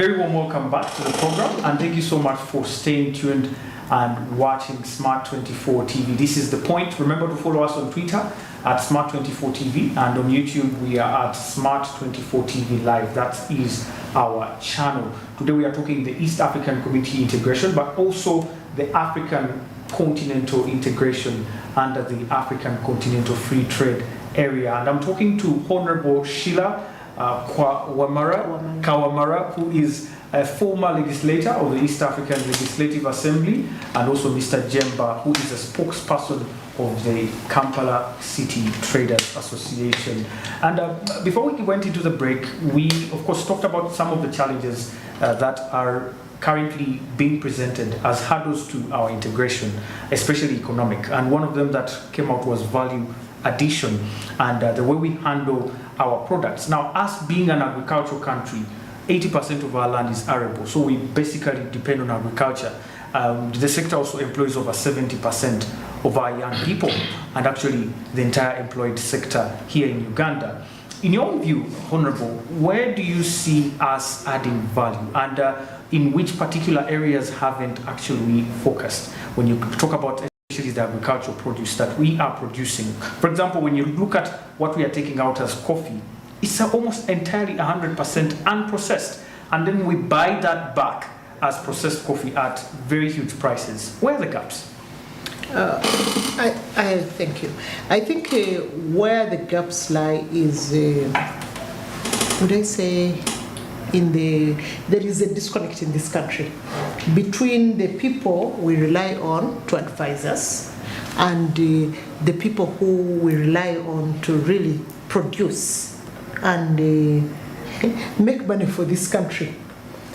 very warm welcome back to the program, and thank you so much for staying tuned and watching Smart24 TV. This is The Point. Remember to follow us on Twitter at Smart24 TV, and on YouTube we are at Smart24 TV Live. That is our channel. Today we are talking the East African Community integration, but also the African continental integration under the African Continental Free Trade Area. And I'm talking to Honorable Sheila Kawamara, who is a former legislator of the East African Legislative Assembly, and also Mr. Jemba, who is a spokesperson of the Kampala City Traders Association. And before we went into the break, we of course talked about some of the challenges that are currently being presented as hurdles to our integration, especially economic. And one of them that came out was value addition and the way we handle our products. Now, us being an agricultural country, 80% of our land is arable, so we basically depend on agriculture. The sector also employs over 70% of our young people, and actually the entire employed sector here in Uganda. In your view, Honorable, where do you see us adding value, and in which particular areas haven't actually focused when you talk about especially the agricultural produce that we are producing? For example, when you look at what we are taking out as coffee, it's almost entirely 100% unprocessed, and then we buy that back as processed coffee at very huge prices. Where are the gaps? I thank you. I think where the gaps lie is, would I say, there is a disconnect in this country between the people we rely on to advise us and the people who we rely on to really produce and make money for this country.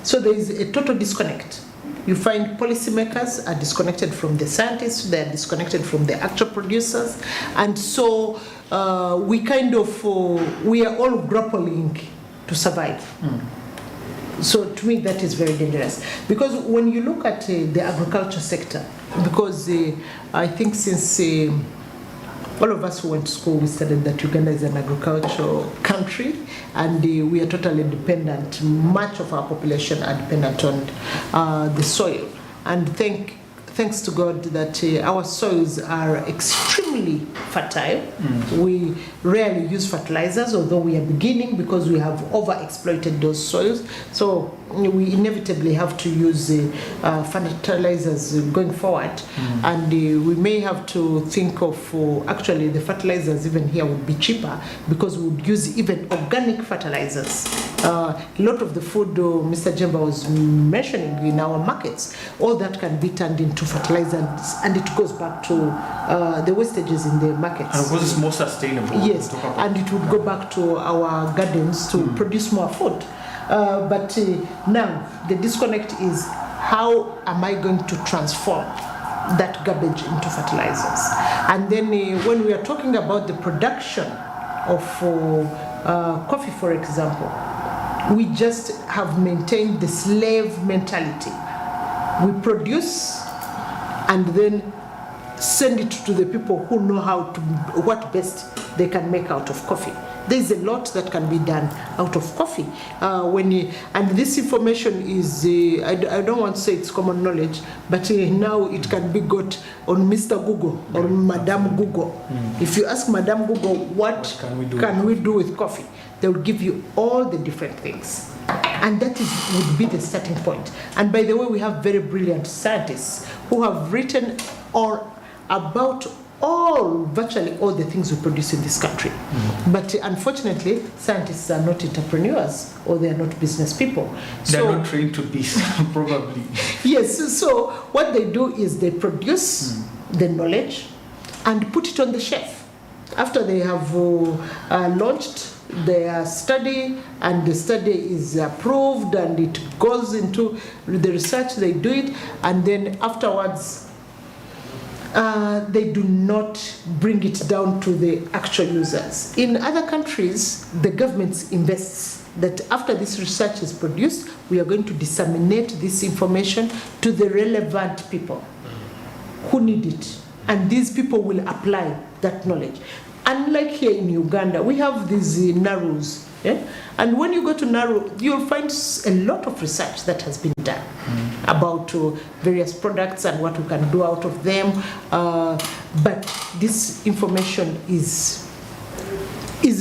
So there is a total disconnect. You find policymakers are disconnected from the scientists, they are disconnected from the actual producers, and so we are all grappling to survive. So to me that is very dangerous, because when you look at the agriculture sector, because I think since all of us who went to school, we studied that Uganda is an agricultural country, and we are totally dependent. Much of our population are dependent on the soil. And thanks to God that our soils are extremely fertile. We rarely use fertilizers, although we are beginning, because we have overexploited those soils. So we inevitably have to use fertilizers going forward. And we may have to think of, actually the fertilizers even here would be cheaper, because we would use even organic fertilizers. A lot of the food Mr. Jemba was mentioning in our markets, all that can be turned into fertilizers, and it goes back to the wastages in the markets. And of course it's more sustainable. Yes, and it would go back to our gardens to produce more food. But now the disconnect is, how am I going to transform that garbage into fertilizers? And then when we are talking about the production of coffee, for example, we just have maintained the slave mentality. We produce and then send it to the people who know what best they can make out of coffee. There's a lot that can be done out of coffee. And this information is, I don't want to say it's common knowledge, but now it can be got on Mr. Google or Madame Google. If you ask Madame Google, what can we do with coffee? They will give you all the different things. And that would be the starting point. And by the way, we have very brilliant scientists who have written about virtually all the things we produce in this country. But unfortunately, scientists are not entrepreneurs, or they are not business people. They're not trained to be, probably. Yes, so what they do is they produce the knowledge and put it on the shelf. After they have launched their study, and the study is approved and it goes into the research, they do it, and then afterwards they do not bring it down to the actual users. In other countries, the government invests that after this research is produced, we are going to disseminate this information to the relevant people who need it, and these people will apply that knowledge. Unlike here in Uganda, we have these narrows Yeah? And when you go to Naru, you'll find a lot of research that has been done about various products and what we can do out of them. But this information is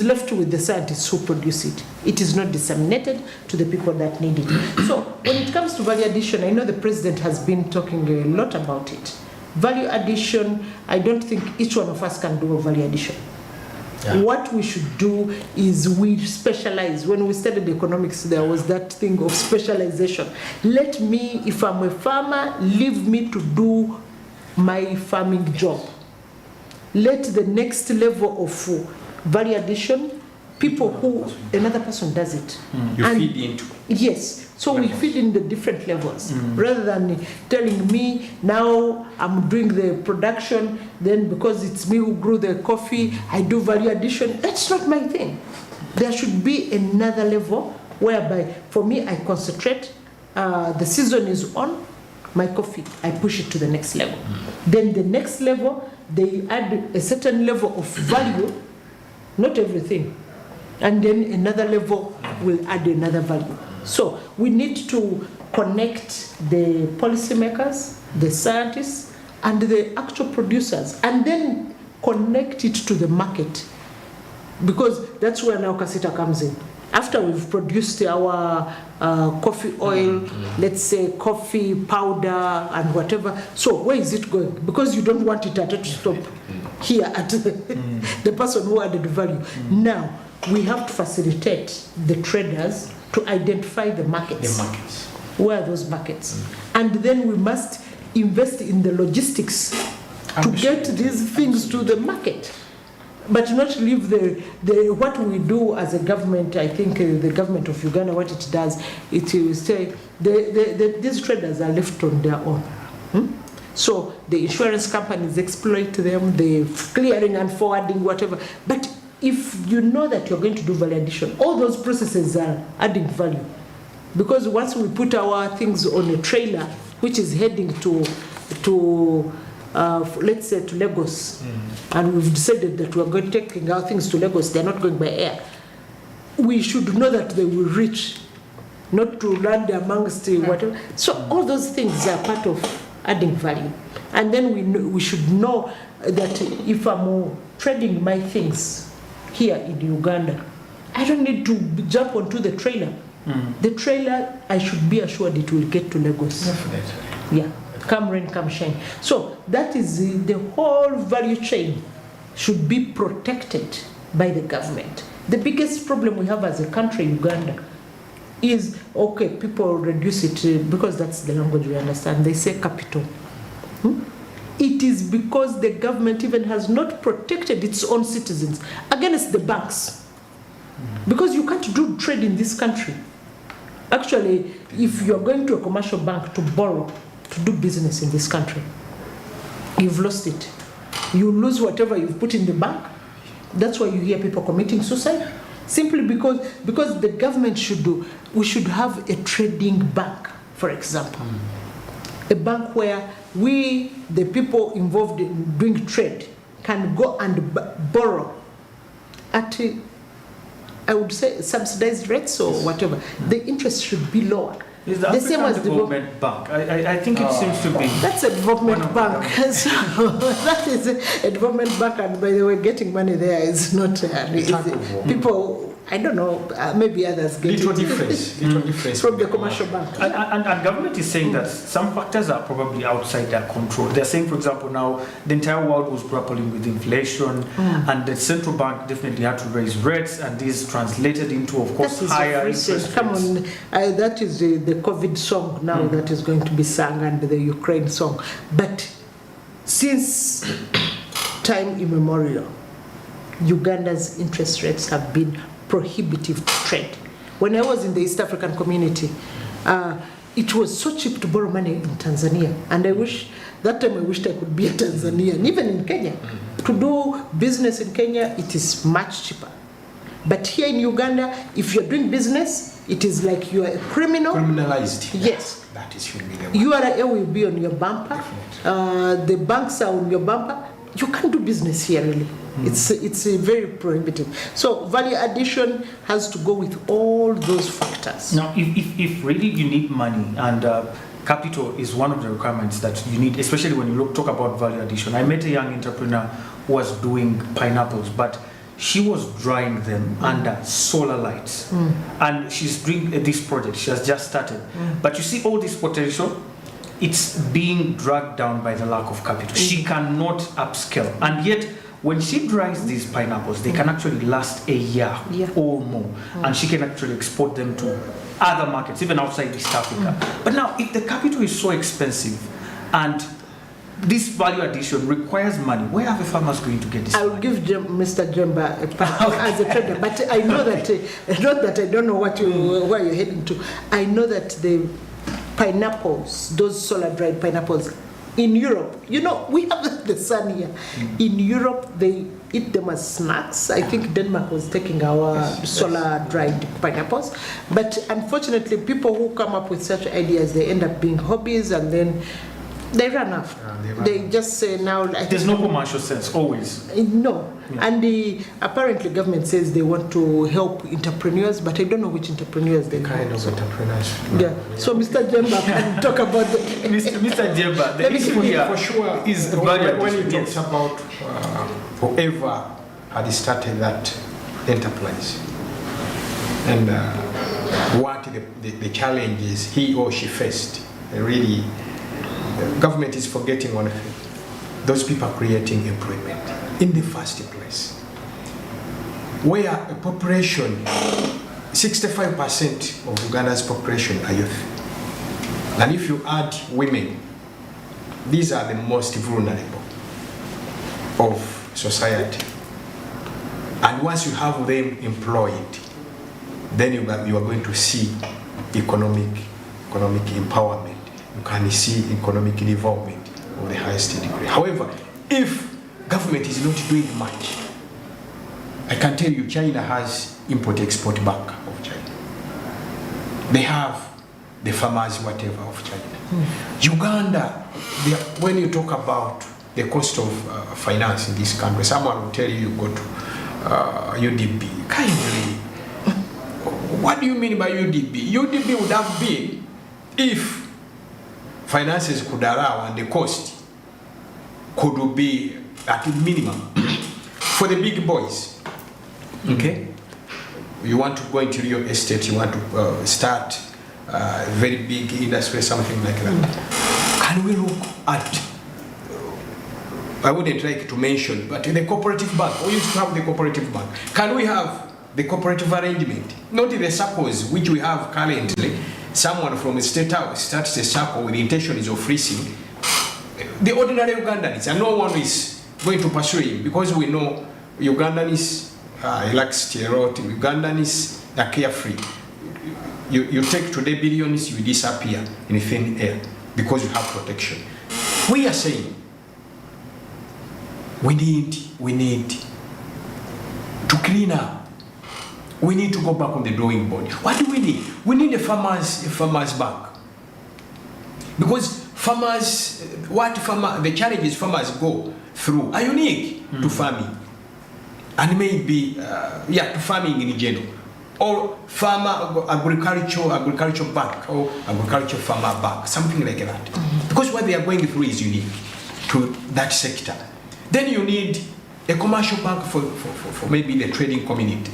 left with the scientists who produce it. It is not disseminated to the people that need it. So when it comes to value addition, I know the president has been talking a lot about it. Value addition, I don't think each one of us can do a value addition. Yeah. What we should do is we specialize. When we studied economics, there was that thing of specialization. Let me, if I'm a farmer, leave me to do my farming job. Let the next level of value addition, people who another person does it. You feed into. Yes. So we feed in the different levels, rather than telling me now I'm doing the production, then because it's me who grew the coffee, I do value addition. That's not my thing. There should be another level whereby, for me, I concentrate. The season is on my coffee. I push it to the next level. Then the next level, they add a certain level of value, not everything, and then another level will add another value. So we need to connect the policymakers, the scientists, and the actual producers, and then connect it to the market, because that's where now Kasita comes in. After we've produced our coffee oil, let's say coffee powder and whatever, so where is it going? Because you don't want it to stop here at the person who added value. Now, we have to facilitate the traders to identify the markets. Where are those markets? And then we must invest in the logistics to get these things to the market, but not leave the what we do as a government. I think the government of Uganda, what it does, it will say these traders are left on their own. So the insurance companies exploit them, the clearing and forwarding, whatever. But if you know that you're going to do value addition, all those processes are adding value. Because once we put our things on a trailer, which is heading to let's say to Lagos, and we've decided that we're going to take our things to Lagos, they're not going by air, we should know that they will reach, not to land amongst whatever. So all those things are part of adding value. And then we should know that if I'm trading my things here in Uganda, I don't need to jump onto the trailer. The trailer, I should be assured it will get to Lagos. Definitely. Yeah, come rain, come shine. So that is the whole value chain should be protected by the government. The biggest problem we have as a country, Uganda, is, okay, people reduce it because that's the language we understand. They say capital. It is because the government even has not protected its own citizens against the banks. Because you can't do trade in this country. Actually, if you're going to a commercial bank to borrow, to do business in this country, you've lost it. You lose whatever you've put in the bank. That's why you hear people committing suicide. Simply because the government we should have a trading bank, for example. A bank where we, the people involved in doing trade, can go and borrow at, I would say, subsidized rates or whatever. The interest should be lower. Is the same as the development bank? I think it seems to be. That's a development bank. So that is a development bank, and by the way, getting money there is not people. I don't know. Maybe others get it from the commercial bank. And government is saying that some factors are probably outside their control. They're saying, for example, now the entire world was grappling with inflation, and the central bank definitely had to raise rates, and this translated into, of course, higher interest rates. Come on, that is the COVID song now that is going to be sung, and the Ukraine song. But since time immemorial, Uganda's interest rates have been prohibitive to trade. When I was in the East African community, it was so cheap to borrow money in Tanzania, and I wished I could be a Tanzanian, even in Kenya. To do business in Kenya, it is much cheaper. But here in Uganda, if you're doing business, it is like you are a criminal. Criminalized. Yes. That is humiliating. URA will be on your bumper. The banks are on your bumper. You can't do business here, really. It's very prohibitive. So value addition has to go with all those factors. Now, if really you need money, and capital is one of the requirements that you need, especially when you talk about value addition. I met a young entrepreneur who was doing pineapples, but she was drying them under solar lights. And she's doing this project. She has just started. But you see all this potential, it's being dragged down by the lack of capital. She cannot upscale. And yet, when she dries these pineapples, they can actually last a year or more. And she can actually export them to other markets, even outside East Africa. But now, if the capital is so expensive and this value addition requires money, where are the farmers going to get this I will money? give Mr. Jemba a part as a trader, but I know that, not that I don't know where you're heading to. I know that the pineapples, those solar dried pineapples, in Europe, you know, we have the sun here. In Europe, they eat them as snacks. I think Denmark was taking our solar dried pineapples. But unfortunately, people who come up with such ideas, they end up being hobbies, and then they run off. They just say now... There's no commercial sense, always. No. And apparently government says they want to help entrepreneurs, but I don't know which entrepreneurs they Kind of entrepreneurs. So Mr. Jemba can talk about the... Mr. Jemba, the issue here for sure is when he talks about whoever had started that enterprise and what the challenges he or she faced, really, government is forgetting one thing. Those people are creating employment in the first place. Where a population, 65% of Uganda's population are youth. And if you add women, these are the most vulnerable of society. And once you have them employed, then you are going to see economic empowerment. You can see economic development of the highest degree. However, if government is not doing much, I can tell you China has Import-Export Bank of China. They have the farmers whatever of China. Uganda, when you talk about the cost of finance in this country, someone will tell you go to UDB. Kindly, what do you mean by UDB? UDB would have been if finances could allow and the cost could be at minimum for the big boys. Okay? You want to go into real estate, you want to start a very big industry, something like that. Can we look at, I wouldn't like to mention, but the cooperative bank, we used to have the cooperative bank. Can we have the cooperative arrangement? Not in the circles which we have currently. Someone from the state house starts a circle with the intentions of freezing the ordinary Ugandans, and no one is going to pursue him because we know Ugandans like stereotype. Ugandans are carefree. You take today billions, you disappear in thin air because you have protection. We are saying we need to clean up. We need to go back on the drawing board. What do we need? We need a farmers bank. Because the challenges farmers go through are unique to farming. And maybe, to farming in general. Or agriculture bank, or agriculture farmer bank, something like that. Because what they are going through is unique to that sector. Then you need a commercial bank for maybe the trading community.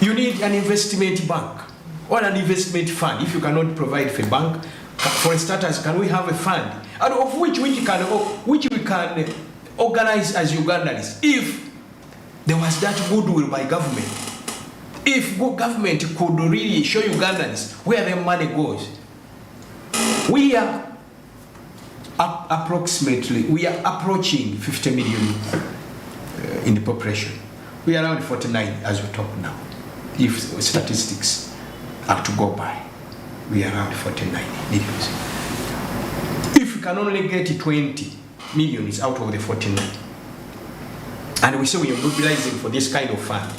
You need an investment bank or an investment fund. If you cannot provide for a bank, for starters, can we have a fund out of which we can organize as Ugandans? If there was that goodwill by government, if government could really show Ugandans where their money goes, we are approaching 50 million in the population. We are around 49 as we talk now. If statistics are to go by, we are around 49 millions. If we can only get 20 millions out of the 49, and we say we are mobilizing for this kind of fund,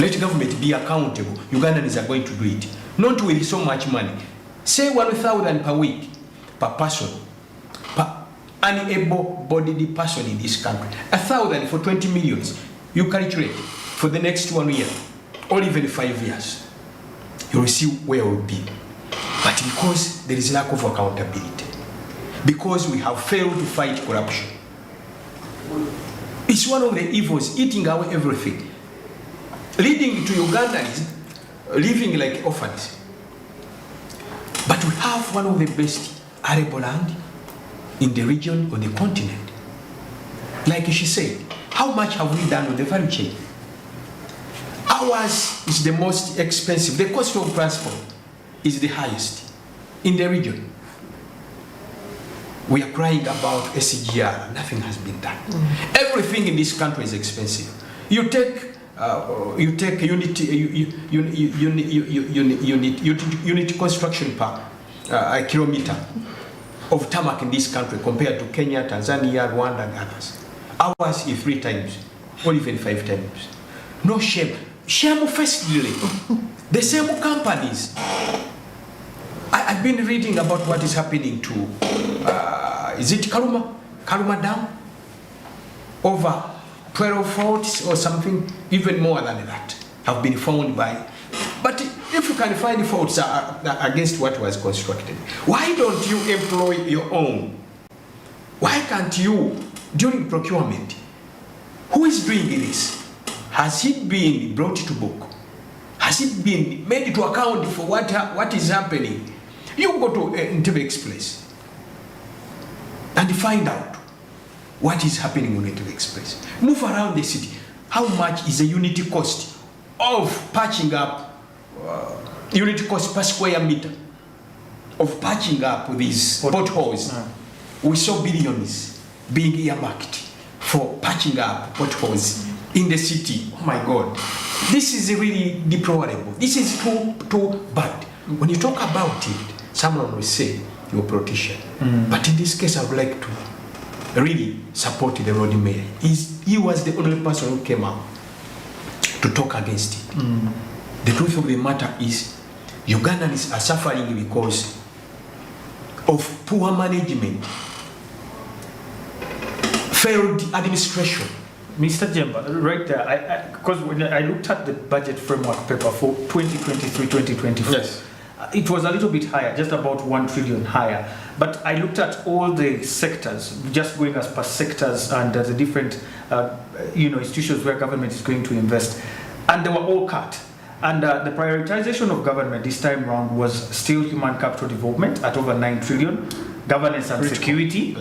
let government be accountable. Ugandans are going to do it. Not with so much money. Say 1,000 per week, per person. able-bodied person in this country. 1,000 for 20 millions. You calculate for the next 1 year or even 5 years. You will see where we'll be. But because there is lack of accountability, because we have failed to fight corruption, it's one of the evils eating away everything, leading to Ugandans living like orphans. But we have one of the best arable land in the region, on the continent. Like she said, how much have we done on the value chain? Ours is the most expensive. The cost of transport is the highest in the region. We are crying about SGR. Nothing has been done. Everything in this country is expensive. You take unit construction per kilometer of tarmac in this country compared to Kenya, Tanzania, Rwanda, and others. Ours is 3 times or even 5 times. No shame. Shame firstly. The same companies. I've been reading about what is happening to, is it Karuma Dam? Over 12 faults or something, even more than that, have been found by. But if you can find faults against what was constructed, why don't you employ your own? Why can't you, during procurement, who is doing this? Has it been brought to book? Has it been made to account for what is happening? You go to Entebbe Express and find out what is happening on Entebbe Express. Move around the city. How much is the unit cost of patching up, unit cost per square meter of patching up these potholes? We saw billions being earmarked for patching up potholes in the city. Oh my God. This is really deplorable. This is too bad. When you talk about it, someone will say you're a politician. But in this case, I would like to really support the road mayor. He was the only person who came out to talk against it. The truth of the matter is, Ugandans are suffering because of poor management, failed administration. Mr. Jemba, right there, because when I looked at the budget framework paper for 2023-2024, yes, it was a little bit higher, just about 1 trillion higher. But I looked at all the sectors, just going as per sectors and the different institutions where government is going to invest, and they were all cut. And the prioritization of government this time around was still human capital development at over 9 trillion, governance and security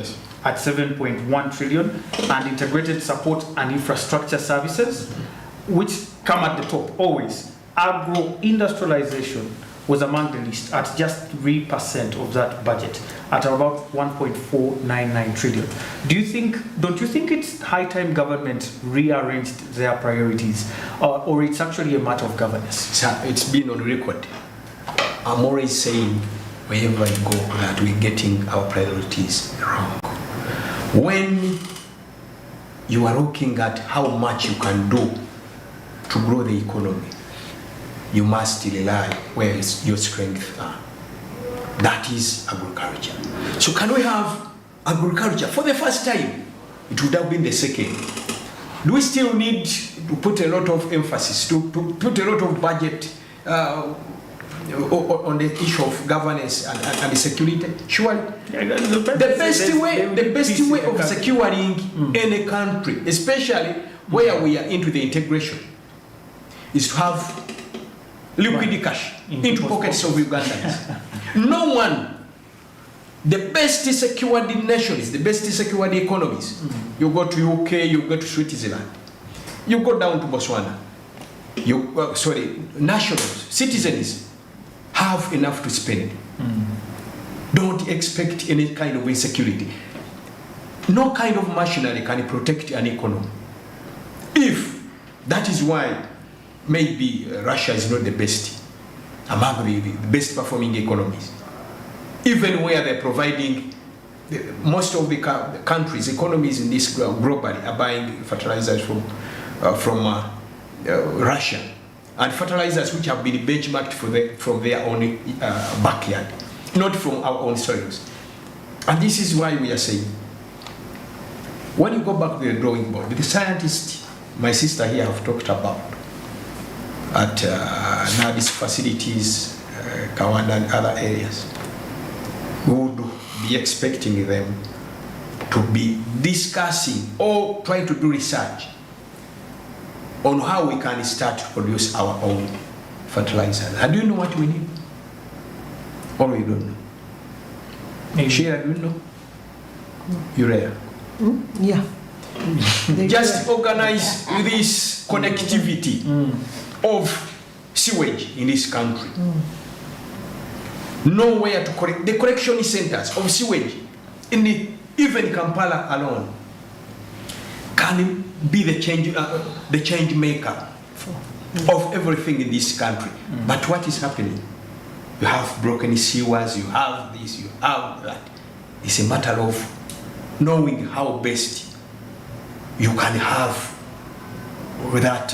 at 7.1 trillion, and integrated support and infrastructure services, which come at the top always. Agro-industrialization was among the least at just 3% of that budget at about 1.499 trillion. Don't you think it's high time government rearranged their priorities, or it's actually a matter of governance? Sir, it's been on record. I'm always saying wherever I go that we're getting our priorities wrong. When you are looking at how much you can do to grow the economy, you must rely where your strengths are. That is agriculture. So can we have agriculture for the first time? It would have been the second. Do we still need to put a lot of emphasis, to put a lot of budget on the issue of governance and security? Sure. The best way of securing any country, especially where we are into the integration, is to have liquid cash into pockets of Ugandans. No one, the best secured nations, the best secured economies, you go to UK, you go to Switzerland, you go down to Botswana, nationals, citizens have enough to spend. Don't expect any kind of insecurity. No kind of machinery can protect an economy. If that is why maybe Russia is not the best among the best performing economies, even where they're providing most of the countries, economies in this globally are buying fertilizers from Russia, and fertilizers which have been benchmarked from their own backyard, not from our own soils. And this is why we are saying When you go back to the drawing board, the scientists, my sister here have talked about, at NADI's facilities, Kawanda and other areas, we would be expecting them to be discussing or trying to do research on how we can start to produce our own fertilizers. And do you know what we need? Or you don't know? Maybe. Sheila, do you know? Urea. Yeah. Just organize this connectivity of sewage in this country. Know where to correct the collection centers of sewage in even Kampala alone can be the change maker of everything in this country. But what is happening? You have broken sewers, you have this, you have that. It's a matter of knowing how best you can have that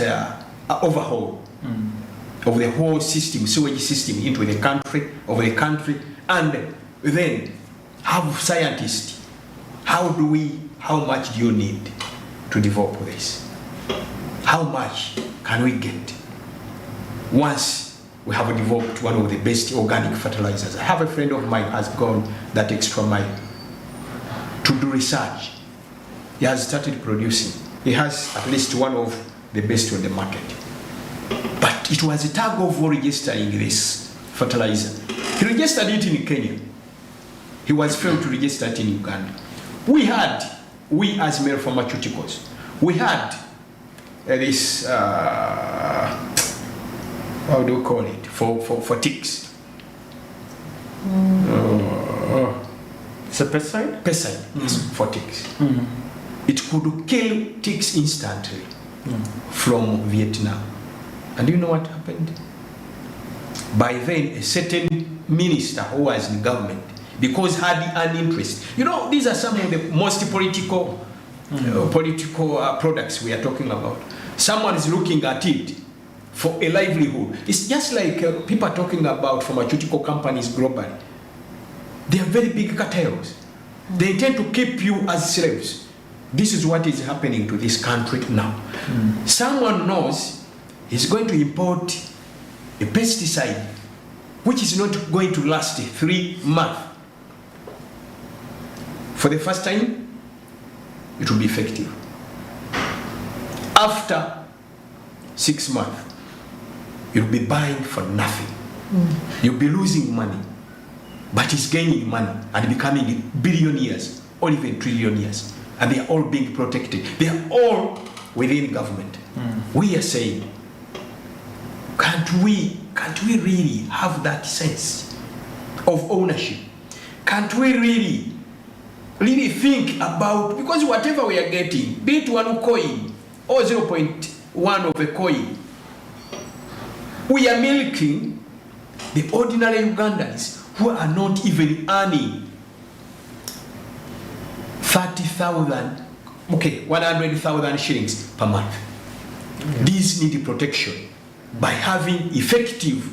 overhaul of the whole system, sewage system into the country, and then have scientists. How much do you need to develop this? How much can we get once we have developed one of the best organic fertilizers? I have a friend of mine who has gone that extra mile to do research. He has started producing. He has at least one of the best on the market. But it was a tug of war registering this fertilizer. He registered it in Kenya. He was failed to register it in Uganda. We as Male Pharmaceuticals, we had this, how do you call it, for ticks. It's a pesticide? Pesticide, yes, for ticks. It could kill ticks instantly from Vietnam. And do you know what happened? By then, a certain minister who was in government, because had an interest. You know, these are some of the most political products we are talking about. Someone is looking at it for a livelihood. It's just like people are talking about pharmaceutical companies globally. They are very big cartels. They intend to keep you as slaves. This is what is happening to this country now. Someone knows he's going to import a pesticide which is not going to last 3 months. For the first time, it will be effective. After 6 months, you'll be buying for nothing. You'll be losing money, but it's gaining money and becoming billionaires or even trillionaires. And they are all being protected. They are all within government. We are saying, can't we really have that sense of ownership? Can't we really think about, because whatever we are getting, be it 1 coin or 0.1 of a coin, we are milking the ordinary Ugandans who are not even earning 30,000, 100,000 shillings per month. These need protection by having effective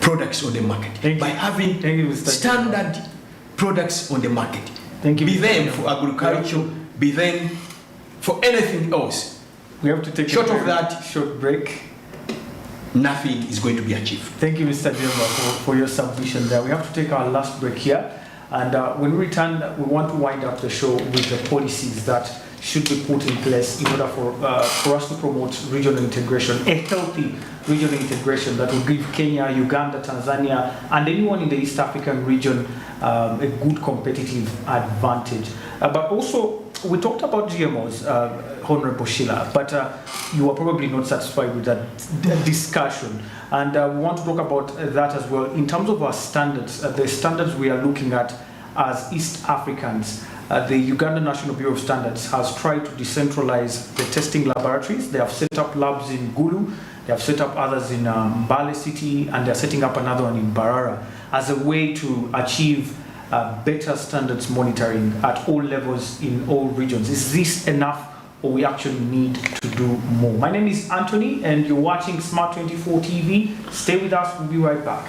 products on the market, by having standard products on the market. Be them for agriculture, be them for anything else. We have to take short of that short break. Nothing is going to be achieved. Thank you, Mr. Jemba, for your submission there. We have to take our last break here. And when we return, we want to wind up the show with the policies that should be put in place in order for us to promote regional integration, a healthy regional integration that will give Kenya, Uganda, Tanzania, and anyone in the East African region a good competitive advantage. But also, we talked about GMOs, Honorable Sheila, but you are probably not satisfied with that discussion. And we want to talk about that as well. In terms of our standards, the standards we are looking at as East Africans, the Uganda National Bureau of Standards has tried to decentralize the testing laboratories. They have set up labs in Gulu, they have set up others in Mbale City, and they're setting up another one in Barara as a way to achieve better standards monitoring at all levels in all regions. Is this enough, or we actually need to do more? My name is Anthony, and you're watching Smart24 TV. Stay with us, we'll be right back.